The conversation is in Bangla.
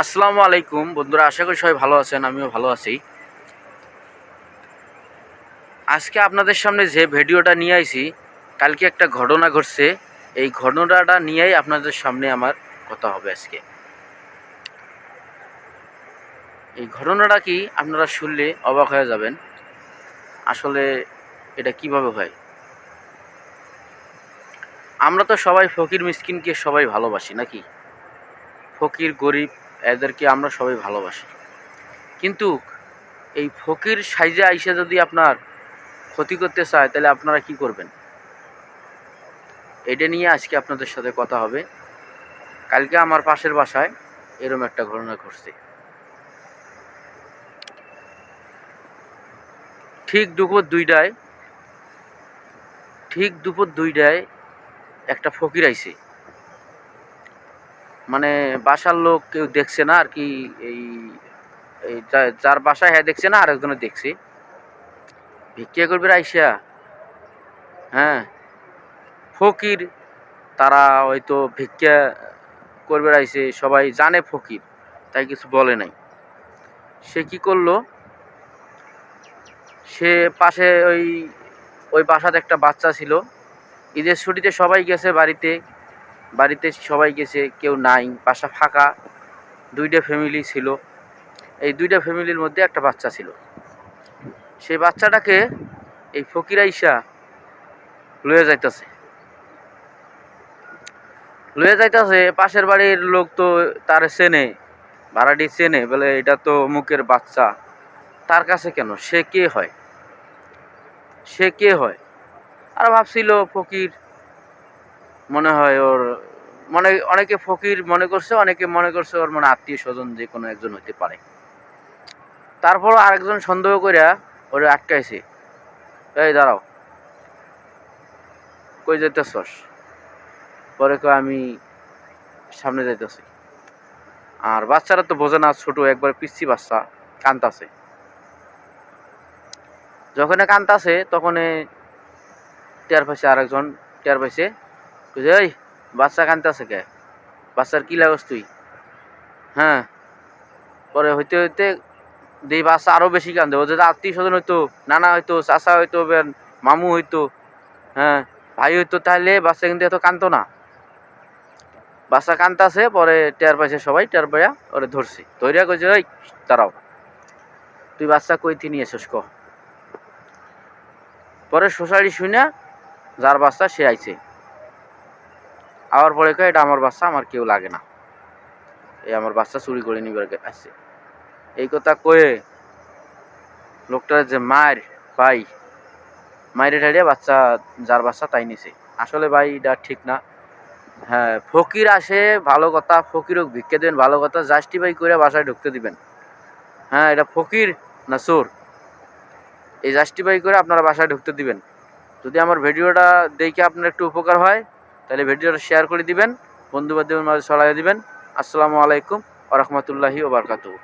আসসালামু আলাইকুম বন্ধুরা, আশা করি সবাই ভালো আছেন। আমিও ভালো আছি। আজকে আপনাদের সামনে যে ভিডিওটা নিয়ে আইছি, কালকে একটা ঘটনা ঘটছে। এই ঘটনাটা নিয়েই আপনাদের সামনে আমার কথা হবে আজকে। এই ঘটনাটা কি আপনারা শুনলে অবাক হয়ে যাবেন। আসলে এটা কিভাবে হয়। আমরা তো সবাই ফকির মিসকিনকে সবাই ভালোবাসি নাকি? ফকির গরিব এদেরকে আমরা সবাই ভালোবাসি, কিন্তু এই ফকির সাইজে আইসা যদি আপনার ক্ষতি করতে চায় তাহলে আপনারা কি করবেন? এটা নিয়ে আজকে আপনাদের সাথে কথা হবে। কালকে আমার পাশের বাসায় এরকম একটা ঘটনা ঘটছে। ঠিক দুপুর 2টায় একটা ফকির আইছে। মানে বাসার লোক কেউ দেখছে না আর কি। এই এই যার বাসায় হ্যাঁ দেখছে না, আরেকজনে দেখছে। ভিক্ষা করবে আইসা, হ্যাঁ ফকির, তারা হয়তো ভিক্ষা করবে আইছে, সবাই জানে ফকির, তাই কিছু বলে নাই। সে কি করলো, সে পাশে ওই বাসাতে একটা বাচ্চা ছিল। ঈদের ছুটিতে সবাই গেছে বাড়িতে, সবাই গেছে, কেউ নাই, বাসা ফাঁকা। 2টা ফ্যামিলি ছিল। এই 2টা ফ্যামিলির মধ্যে একটা বাচ্চা ছিল। সেই বাচ্চাটাকে এই ফকির আইসা লয়ে যাইতাছে। পাশের বাড়ির লোক তো তার চেনে, ভাড়াটি চেনে, বলে এটা তো অমুকের বাচ্চা, তার কাছে কেন, সে কে হয়। আর ভাবছিল ফকির, মনে হয় ওর, অনেকে ফকির মনে করছে, অনেকে মনে করছে ওর আত্মীয় স্বজন যে কোনো একজন হইতে পারে। তারপর আরেকজন সন্দেহ করিয়া ওরে আটকাইছে। এই দাঁড়াও, কই যাইতেছস? পরে কয় আমি সামনে যাইতেছি। আর বাচ্চারা তো বোঝে না, ছোট একবার পিচ্ছি বাচ্চা, কান্তাছে। যখন কান্তাছে তখন টের পাইছে, আরেকজন টের পাইছে, এই বাচ্চা কান্তাছে কে, বাচ্চার কি লাগস তুই? হ্যাঁ। পরে হইতে হইতে দেই বাচ্চা আরো বেশি কান্দে। ও যদি আত্মীয় স্বজন হইতো, নানা হইতো, চাচা হইতো, মামু হইতো, হ্যাঁ ভাই হইতো, তাহলে বাচ্চা কিন্তু এত কান্দতো না। বাচ্চা কান্তাছে, পরে টের পাইছে সবাই, টের পাইয়া ওরে ধরছে। ধরিয়া কইছে, এই দাঁড়াও, তুই বাচ্চা কইতে নিয়ে এসেছিস ক। পরে সোসাইটি শুনে যার বাচ্চা সে আইছে। আবার পরে কয় এটা আমার বাচ্চা, আমার কেউ লাগে না, এই আমার বাচ্চা চুরি করে নিবার আসছে। এই কথা কয়ে লোকটার যে ভাই মায়ের ঠাড়িয়ে বাচ্চা, যার বাচ্চা তাই নিছে। আসলে ভাই এটা ঠিক না। হ্যাঁ, ফকির আসে ভালো কথা, ফকিরও ভিক্ষা দেবেন ভালো কথা, জাস্টিফাই করে বাসায় ঢুকতে দিবেন। হ্যাঁ, এটা ফকির না চোর, এই জাস্টিফাই করে আপনারা বাসায় ঢুকতে দিবেন। যদি আমার ভিডিওটা দেখে আপনার একটু উপকার হয় তাহলে ভিডিওটা শেয়ার করে দিবেন, বন্ধু বান্ধবের মাঝে ছড়াইয়ে দিবেন। আসসালামু আলাইকুম ওয়া রাহমাতুল্লাহি ওয়া বারাকাতুহু।